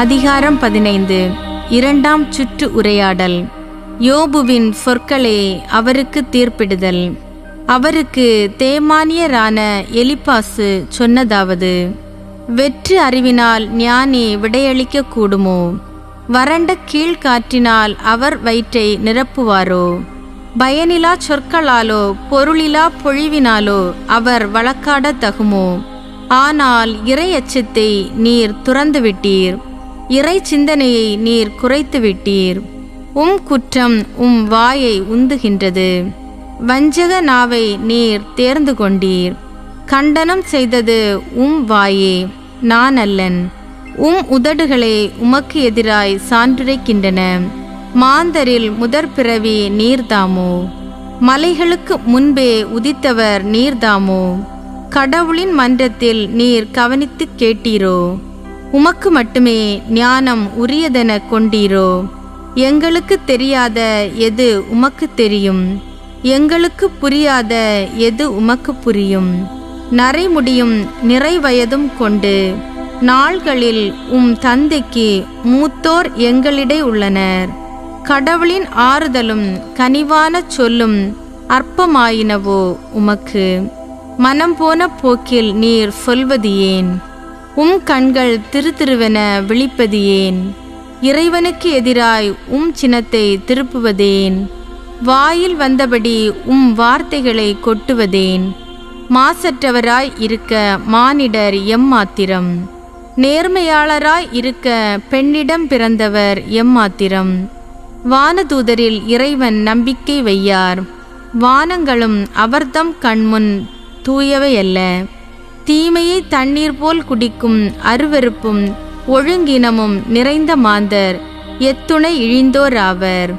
அதிகாரம் 15. இரண்டாம் சுற்று உரையாடல். யோபுவின் சொற்களே அவருக்கு தீர்ப்பிடுதல். அவருக்கு தேமானியரான எலிப்பாசு சொன்னதாவது: வெற்று அறிவினால் ஞானி விடையளிக்க கூடுமோ? வறண்ட கீழ்காற்றினால் அவர் வயிற்றை நிரப்புவாரோ? பயனிலா சொற்களாலோ பொருளிலா பொழிவினாலோ அவர் வழக்காட தகுமோ? ஆனால் இறை அச்சத்தை நீர் துறந்துவிட்டீர், இறை சிந்தனையை நீர் குறைத்துவிட்டீர். குற்றம் வாயை உந்துகின்றது, வஞ்சக நாவை நீர் தேர்ந்து கொண்டீர். கண்டனம் செய்தது வாயே, நான் அல்லன். உதடுகளே உமக்கு எதிராய் சான்றுரைக்கின்றன. மாந்தரில் முதற்பிறவி நீர்தாமோ? மலைகளுக்கு முன்பே உதித்தவர் நீர்தாமோ? கடவுளின் மன்றத்தில் நீர் கவனித்து கேட்டீரோ? உமக்கு மட்டுமே ஞானம் உரியதென கொண்டீரோ? எங்களுக்கு தெரியாத எது உமக்கு தெரியும்? எங்களுக்கு புரியாத எது உமக்கு புரியும்? நரைமுடியும் நிறைவயதும் கொண்டு நாள்களில் தந்தைக்கு மூத்தோர் எங்களிடை உள்ளனர். கடவுளின் ஆறுதலும் கனிவான சொல்லும் அற்பமாயினவோ உமக்கு? மனம் போன போக்கில் நீர் சொல்வது ஏன்? கண்கள் திருவென விழிப்பது ஏன்? இறைவனுக்கு எதிராய் சினத்தை திருப்புவதேன்? வாயில் வந்தபடி வார்த்தைகளை கொட்டுவதேன்? மாசற்றவராய் இருக்க மானிடர் எம்மாத்திரம்? நேர்மையாளராய் இருக்க பெண்ணிடம் பிறந்தவர் எம்மாத்திரம்? வானதூதரில் இறைவன் நம்பிக்கை வையார், வானங்களும் அவர்தம் கண்முன் தூயவையல்ல. தீமையை தண்ணீர் போல் குடிக்கும் அருவருப்பும் ஒழுங்கினமும் நிறைந்த மாந்தர் எத்துணை இழிந்தோராவர்.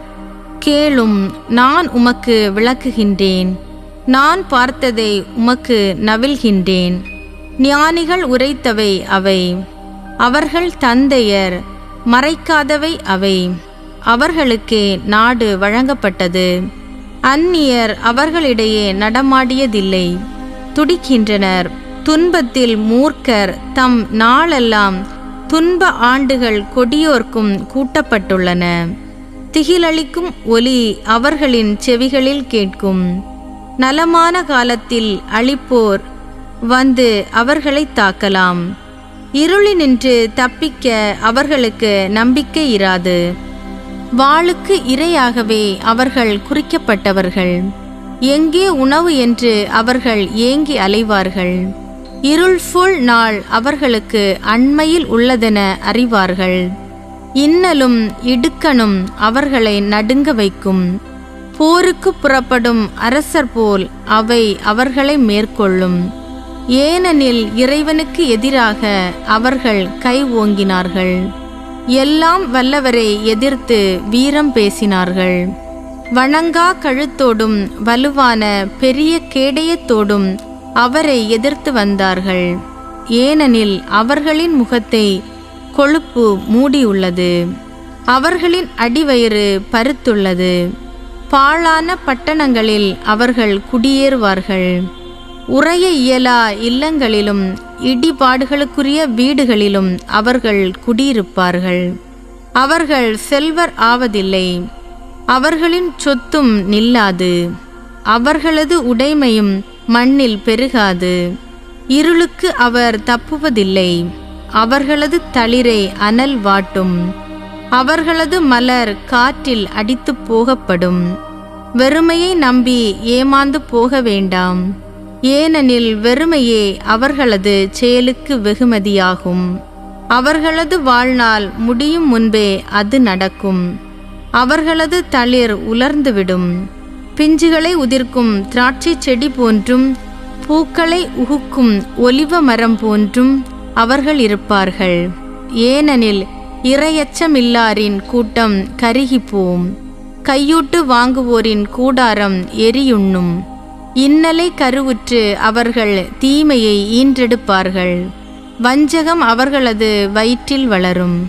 கேளும், நான் உமக்கு விளக்குகின்றேன், நான் பார்த்ததை உமக்கு நவில்கின்றேன். ஞானிகள் உரைத்தவை அவை, அவர்கள் தந்தையர் மறைக்காதவை அவை. அவர்களுக்கே நாடு வழங்கப்பட்டது, அந்நியர் அவர்களிடையே நடமாடியதில்லை. துடிக்கின்றனர் துன்பத்தில் மூர்க்கர், தம் நாளெல்லாம் துன்ப ஆண்டுகள் கொடியோர்க்கும் கூட்டப்பட்டுள்ளன. திகிலளிக்கும் ஒலி அவர்களின் செவிகளில் கேட்கும். நலமான காலத்தில் அழிப்போர் வந்து அவர்களை தாக்கலாம். இருளினின்று தப்பிக்க அவர்களுக்கு நம்பிக்கை இராது. வாளுக்கு இரையாகவே அவர்கள் குறிக்கப்பட்டவர்கள். எங்கே உணவு என்று அவர்கள் ஏங்கி அலைவார்கள். இருள்ஃபுல் நாள் அவர்களுக்கு அண்மையில் உள்ளதென அறிவார்கள். இன்னலும் இடுக்கணும் அவர்களை நடுங்க வைக்கும். போருக்கு புறப்படும் அரசர் போல் அவை அவர்களை மேற்கொள்ளும். ஏனெனில் இறைவனுக்கு எதிராக அவர்கள் கை ஓங்கினார்கள். எல்லாம் வல்லவரை எதிர்த்து வீரம் பேசினார்கள். வணங்கா கழுத்தோடும் வலுவான பெரிய கேடயத்தோடும் அவரை எதிர்த்து வந்தார்கள். ஏனெனில் அவர்களின் முகத்தை கொழுப்பு மூடியுள்ளது, அவர்களின் அடிவயிறு பருத்துள்ளது. பாழான பட்டணங்களில் அவர்கள் குடியேறுவார்கள். உறைய இயலா இல்லங்களிலும் இடிபாடுகளுக்குரிய வீடுகளிலும் அவர்கள் குடியிருப்பார்கள். அவர்கள் செல்வர் ஆவதில்லை, அவர்களின் சொத்தும் நில்லாது. அவர்களது உடைமையும் மண்ணில் பெருகாது. இருளுக்கு அவர் தப்புவதில்லை, அவர்களது தளிரை அனல் வாட்டும். அவர்களது மலர் காற்றில் அடித்து போகப்படும். வெறுமையை நம்பி ஏமாந்து போக வேண்டாம், ஏனெனில் வெறுமையே அவர்களது செயலுக்கு வெகுமதியாகும். அவர்களது வாழ்நாள் முடியும் முன்பே அது நடக்கும். அவர்களது தளிர் உலர்ந்துவிடும். பிஞ்சுகளை உதிர்க்கும் திராட்சை செடி போன்றும் பூக்களை உகுக்கும் ஒலிவ மரம் போன்றும் அவர்கள் இருப்பார்கள். ஏனெனில் இரையச்சமில்லாரின் கூட்டம் கருகிப்போம், கையூட்டு வாங்குவோரின் கூடாரம் எரியுண்ணும். இன்னலை கருவுற்று அவர்கள் தீமையை ஈன்றெடுப்பார்கள். வஞ்சகம் அவர்களது வயிற்றில் வளரும்.